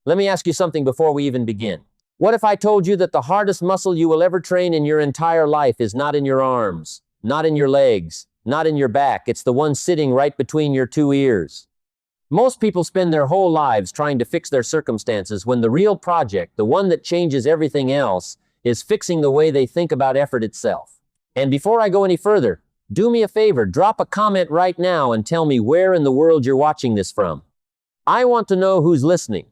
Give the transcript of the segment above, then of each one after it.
Let me ask you something before we even begin. What if I told you that the hardest muscle you will ever train in your entire life is not in your arms, not in your legs, not in your back? It's the one sitting right between your two ears. Most people spend their whole lives trying to fix their circumstances when the real project, the one that changes everything else, is fixing the way they think about effort itself. And before I go any further, do me a favor, drop a comment right now and tell me where in the world you're watching this from. I want to know who's listening,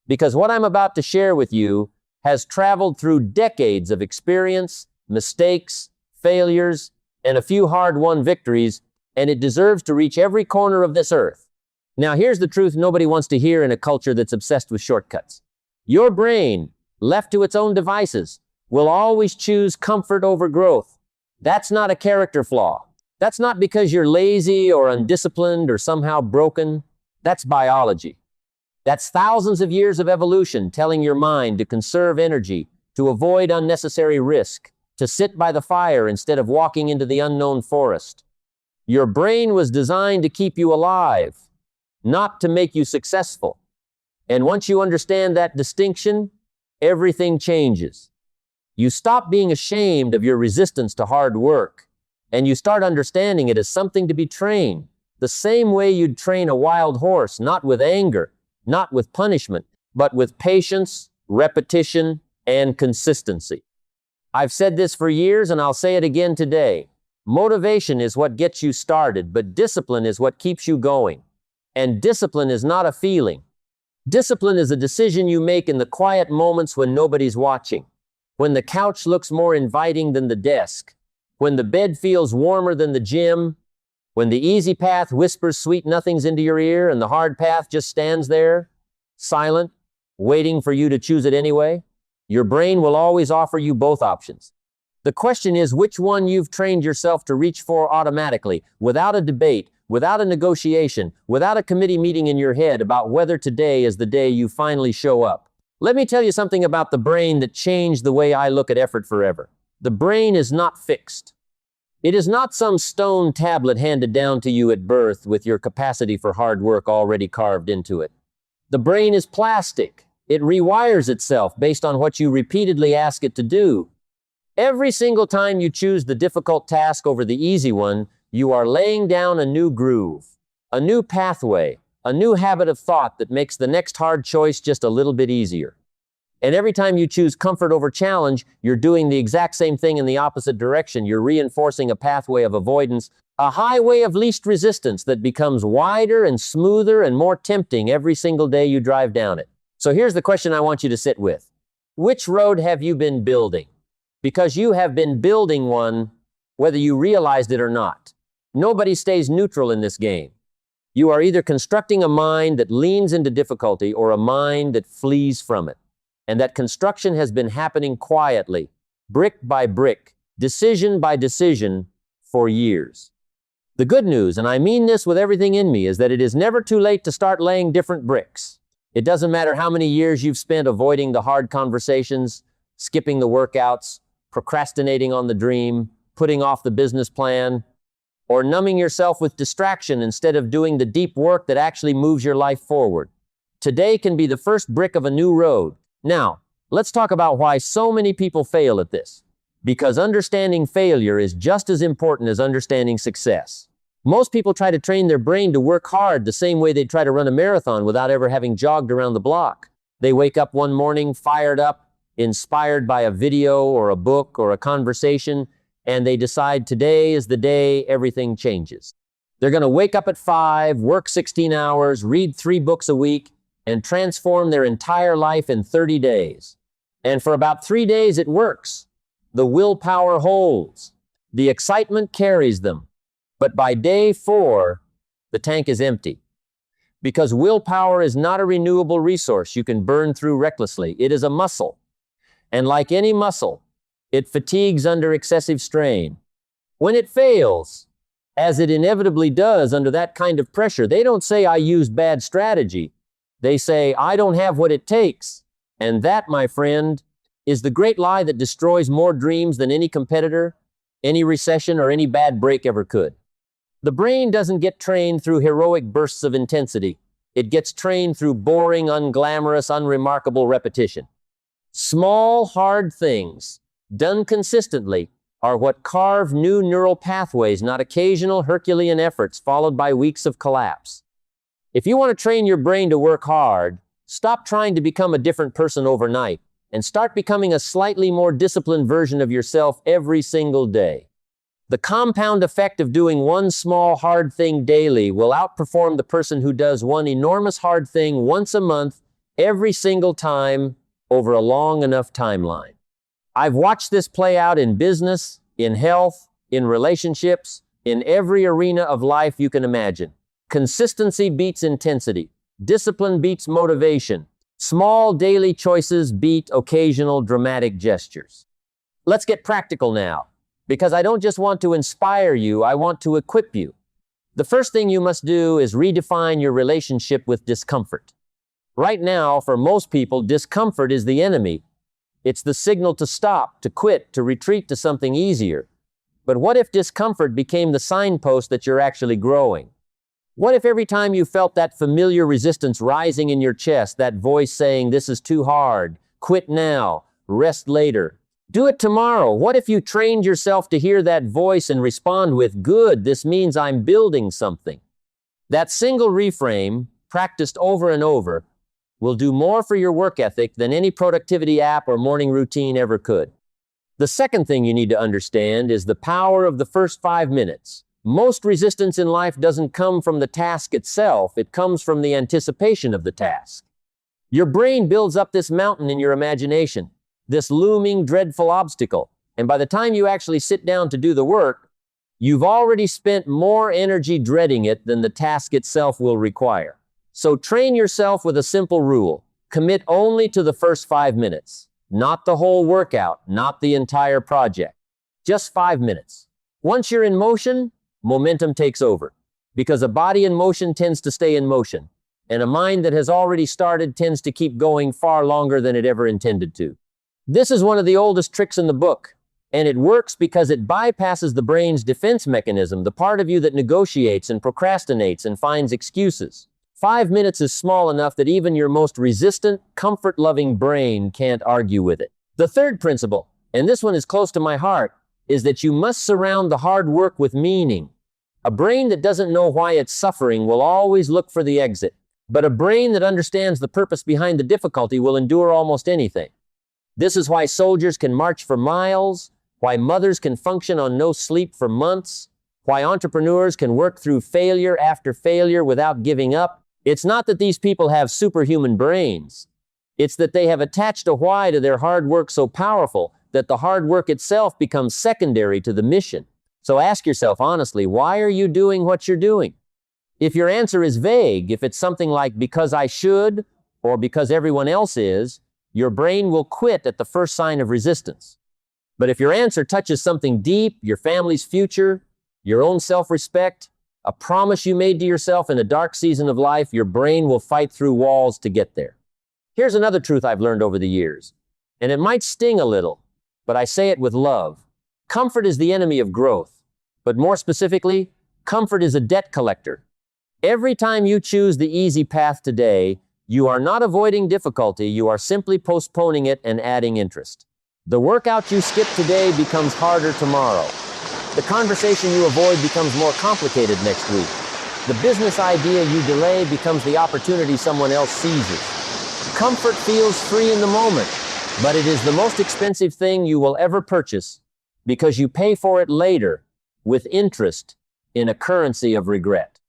because what I'm about to share with you has traveled through decades of experience, mistakes, failures, and a few hard-won victories, and it deserves to reach every corner of this earth. Now, here's the truth nobody wants to hear in a culture that's obsessed with shortcuts. Your brain, left to its own devices, will always choose comfort over growth. That's not a character flaw. That's not because you're lazy or undisciplined or somehow broken. That's biology. That's thousands of years of evolution telling your mind to conserve energy, to avoid unnecessary risk, to sit by the fire instead of walking into the unknown forest. Your brain was designed to keep you alive, not to make you successful. And once you understand that distinction, everything changes. You stop being ashamed of your resistance to hard work, and you start understanding it as something to be trained, the same way you'd train a wild horse, not with anger, not with punishment, but with patience, repetition, and consistency. I've said this for years, and I'll say it again today. Motivation is what gets you started, but discipline is what keeps you going. And discipline is not a feeling. Discipline is a decision you make in the quiet moments when nobody's watching, when the couch looks more inviting than the desk, when the bed feels warmer than the gym, when the easy path whispers sweet nothings into your ear and the hard path just stands there, silent, waiting for you to choose it anyway. Your brain will always offer you both options. The question is which one you've trained yourself to reach for automatically, without a debate, without a negotiation, without a committee meeting in your head about whether today is the day you finally show up. Let me tell you something about the brain that changed the way I look at effort forever. The brain is not fixed. It is not some stone tablet handed down to you at birth with your capacity for hard work already carved into it. The brain is plastic. It rewires itself based on what you repeatedly ask it to do. Every single time you choose the difficult task over the easy one, you are laying down a new groove, a new pathway, a new habit of thought that makes the next hard choice just a little bit easier. And every time you choose comfort over challenge, you're doing the exact same thing in the opposite direction. You're reinforcing a pathway of avoidance, a highway of least resistance that becomes wider and smoother and more tempting every single day you drive down it. So here's the question I want you to sit with. Which road have you been building? Because you have been building one, whether you realized it or not. Nobody stays neutral in this game. You are either constructing a mind that leans into difficulty or a mind that flees from it. And that construction has been happening quietly, brick by brick, decision by decision, for years. The good news, and I mean this with everything in me, is that it is never too late to start laying different bricks. It doesn't matter how many years you've spent avoiding the hard conversations, skipping the workouts, procrastinating on the dream, putting off the business plan, or numbing yourself with distraction instead of doing the deep work that actually moves your life forward. Today can be the first brick of a new road. Now, let's talk about why so many people fail at this. Because understanding failure is just as important as understanding success. Most people try to train their brain to work hard the same way they try to run a marathon without ever having jogged around the block. They wake up one morning fired up, inspired by a video or a book or a conversation, and they decide today is the day everything changes. They're going to wake up at 5, work 16 hours, read 3 books a week, and transform their entire life in 30 days. And for about 3 days it works. The willpower holds. The excitement carries them. But by day 4, the tank is empty. Because willpower is not a renewable resource you can burn through recklessly. It is a muscle. And like any muscle, it fatigues under excessive strain. When it fails, as it inevitably does under that kind of pressure, they don't say, "I used bad strategy." They say, "I don't have what it takes." And that, my friend, is the great lie that destroys more dreams than any competitor, any recession, or any bad break ever could. The brain doesn't get trained through heroic bursts of intensity. It gets trained through boring, unglamorous, unremarkable repetition. Small, hard things, done consistently, are what carve new neural pathways, not occasional Herculean efforts followed by weeks of collapse. If you want to train your brain to work hard, stop trying to become a different person overnight and start becoming a slightly more disciplined version of yourself every single day. The compound effect of doing one small hard thing daily will outperform the person who does one enormous hard thing once a month, every single time, over a long enough timeline. I've watched this play out in business, in health, in relationships, in every arena of life you can imagine. Consistency beats intensity. Discipline beats motivation. Small daily choices beat occasional dramatic gestures. Let's get practical now, because I don't just want to inspire you, I want to equip you. The first thing you must do is redefine your relationship with discomfort. Right now, for most people, discomfort is the enemy. It's the signal to stop, to quit, to retreat to something easier. But what if discomfort became the signpost that you're actually growing? What if every time you felt that familiar resistance rising in your chest, that voice saying, "This is too hard, quit now, rest later, do it tomorrow," what if you trained yourself to hear that voice and respond with, "Good, this means I'm building something"? That single reframe, practiced over and over, will do more for your work ethic than any productivity app or morning routine ever could. The second thing you need to understand is the power of the first 5 minutes. Most resistance in life doesn't come from the task itself, it comes from the anticipation of the task. Your brain builds up this mountain in your imagination, this looming, dreadful obstacle, and by the time you actually sit down to do the work, you've already spent more energy dreading it than the task itself will require. So train yourself with a simple rule. Commit only to the first 5 minutes. Not the whole workout, not the entire project. Just 5 minutes. Once you're in motion, momentum takes over. Because a body in motion tends to stay in motion, and a mind that has already started tends to keep going far longer than it ever intended to. This is one of the oldest tricks in the book, and it works because it bypasses the brain's defense mechanism, the part of you that negotiates and procrastinates and finds excuses. 5 minutes is small enough that even your most resistant, comfort-loving brain can't argue with it. The third principle, and this one is close to my heart, is that you must surround the hard work with meaning. A brain that doesn't know why it's suffering will always look for the exit, but a brain that understands the purpose behind the difficulty will endure almost anything. This is why soldiers can march for miles, why mothers can function on no sleep for months, why entrepreneurs can work through failure after failure without giving up. It's not that these people have superhuman brains. It's that they have attached a why to their hard work so powerful that the hard work itself becomes secondary to the mission. So ask yourself honestly, why are you doing what you're doing? If your answer is vague, if it's something like because I should or because everyone else is, your brain will quit at the first sign of resistance. But if your answer touches something deep, your family's future, your own self-respect, a promise you made to yourself in a dark season of life, your brain will fight through walls to get there. Here's another truth I've learned over the years, and it might sting a little, but I say it with love. Comfort is the enemy of growth, but more specifically, comfort is a debt collector. Every time you choose the easy path today, you are not avoiding difficulty, you are simply postponing it and adding interest. The workout you skip today becomes harder tomorrow. The conversation you avoid becomes more complicated next week. The business idea you delay becomes the opportunity someone else seizes. Comfort feels free in the moment, but it is the most expensive thing you will ever purchase because you pay for it later with interest in a currency of regret.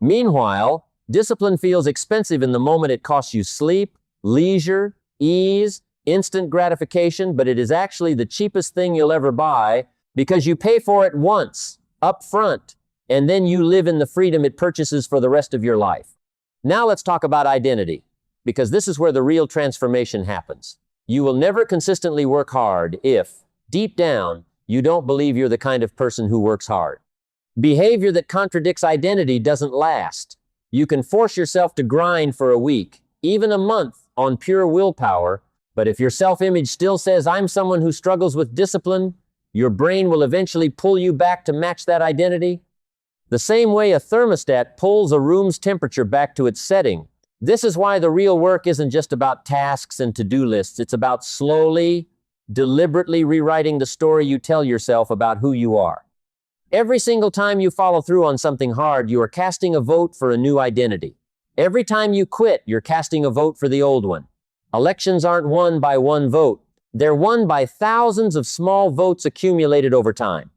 Meanwhile, discipline feels expensive in the moment. It costs you sleep, leisure, ease, instant gratification, but it is actually the cheapest thing you'll ever buy because you pay for it once, up front, and then you live in the freedom it purchases for the rest of your life. Now let's talk about identity, because this is where the real transformation happens. You will never consistently work hard if, deep down, you don't believe you're the kind of person who works hard. Behavior that contradicts identity doesn't last. You can force yourself to grind for a week, even a month, on pure willpower, but if your self-image still says, "I'm someone who struggles with discipline," your brain will eventually pull you back to match that identity. The same way a thermostat pulls a room's temperature back to its setting This is why the real work isn't just about tasks and to-do lists. It's about slowly, deliberately rewriting the story you tell yourself about who you are. Every single time you follow through on something hard, you are casting a vote for a new identity. Every time you quit, you're casting a vote for the old one. Elections aren't won by one vote. They're won by thousands of small votes accumulated over time.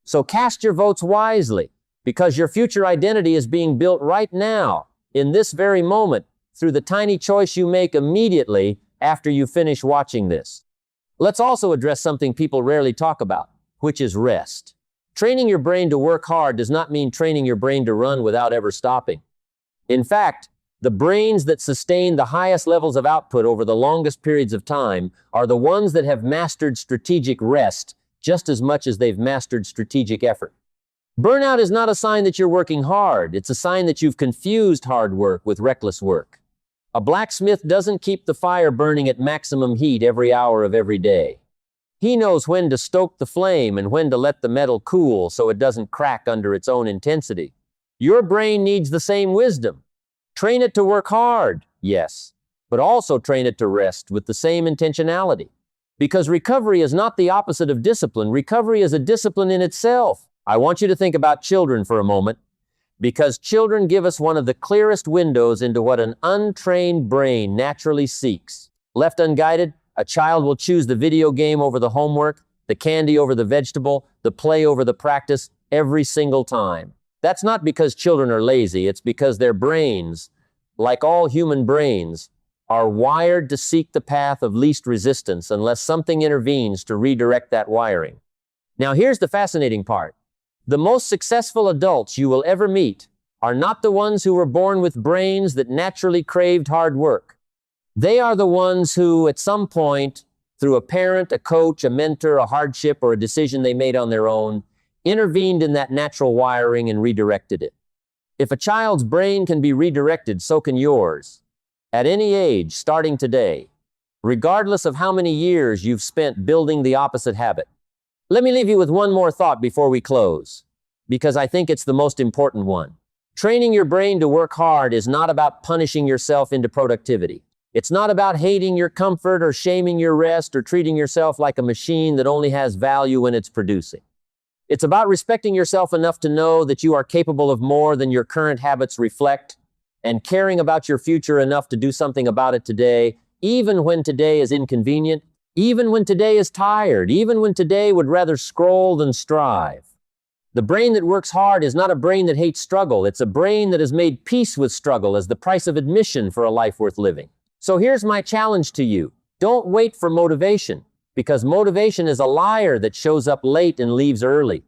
So cast your votes wisely, because your future identity is being built right now, in this very moment, through the tiny choice you make immediately after you finish watching this. Let's also address something people rarely talk about, which is rest. Training your brain to work hard does not mean training your brain to run without ever stopping. In fact, the brains that sustain the highest levels of output over the longest periods of time are the ones that have mastered strategic rest just as much as they've mastered strategic effort. Burnout is not a sign that you're working hard. It's a sign that you've confused hard work with reckless work. A blacksmith doesn't keep the fire burning at maximum heat every hour of every day. He knows when to stoke the flame and when to let the metal cool so it doesn't crack under its own intensity. Your brain needs the same wisdom. Train it to work hard, yes, but also train it to rest with the same intentionality. Because recovery is not the opposite of discipline. Recovery is a discipline in itself. I want you to think about children for a moment, because children give us one of the clearest windows into what an untrained brain naturally seeks. Left unguided, a child will choose the video game over the homework, the candy over the vegetable, the play over the practice, every single time. That's not because children are lazy. It's because their brains, like all human brains, are wired to seek the path of least resistance unless something intervenes to redirect that wiring. Now here's the fascinating part. The most successful adults you will ever meet are not the ones who were born with brains that naturally craved hard work. They are the ones who, at some point, through a parent, a coach, a mentor, a hardship, or a decision they made on their own, intervened in that natural wiring and redirected it. If a child's brain can be redirected, so can yours. At any age, starting today, regardless of how many years you've spent building the opposite habit. Let me leave you with one more thought before we close, because I think it's the most important one. Training your brain to work hard is not about punishing yourself into productivity. It's not about hating your comfort or shaming your rest or treating yourself like a machine that only has value when it's producing. It's about respecting yourself enough to know that you are capable of more than your current habits reflect, and caring about your future enough to do something about it today, even when today is inconvenient, even when today is tired, even when today would rather scroll than strive. The brain that works hard is not a brain that hates struggle. It's a brain that has made peace with struggle as the price of admission for a life worth living. So here's my challenge to you. Don't wait for motivation, because motivation is a liar that shows up late and leaves early.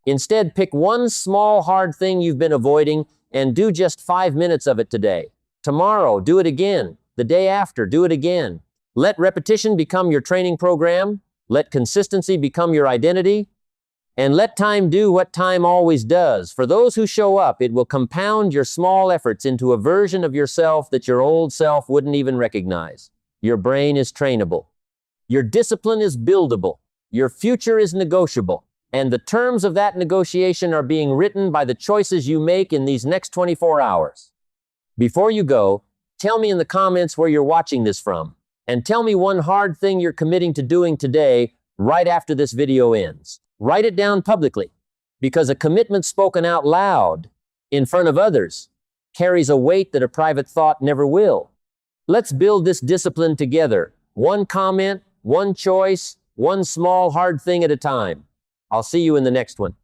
Instead, pick one small, hard thing you've been avoiding and do just 5 minutes of it today. Tomorrow, do it again. The day after, do it again. Let repetition become your training program. Let consistency become your identity. And let time do what time always does. For those who show up, it will compound your small efforts into a version of yourself that your old self wouldn't even recognize. Your brain is trainable. Your discipline is buildable. Your future is negotiable. And the terms of that negotiation are being written by the choices you make in these next 24 hours. Before you go, tell me in the comments where you're watching this from. And tell me one hard thing you're committing to doing today right after this video ends. Write it down publicly, because a commitment spoken out loud in front of others carries a weight that a private thought never will. Let's build this discipline together. One comment, one choice, one small hard thing at a time. I'll see you in the next one.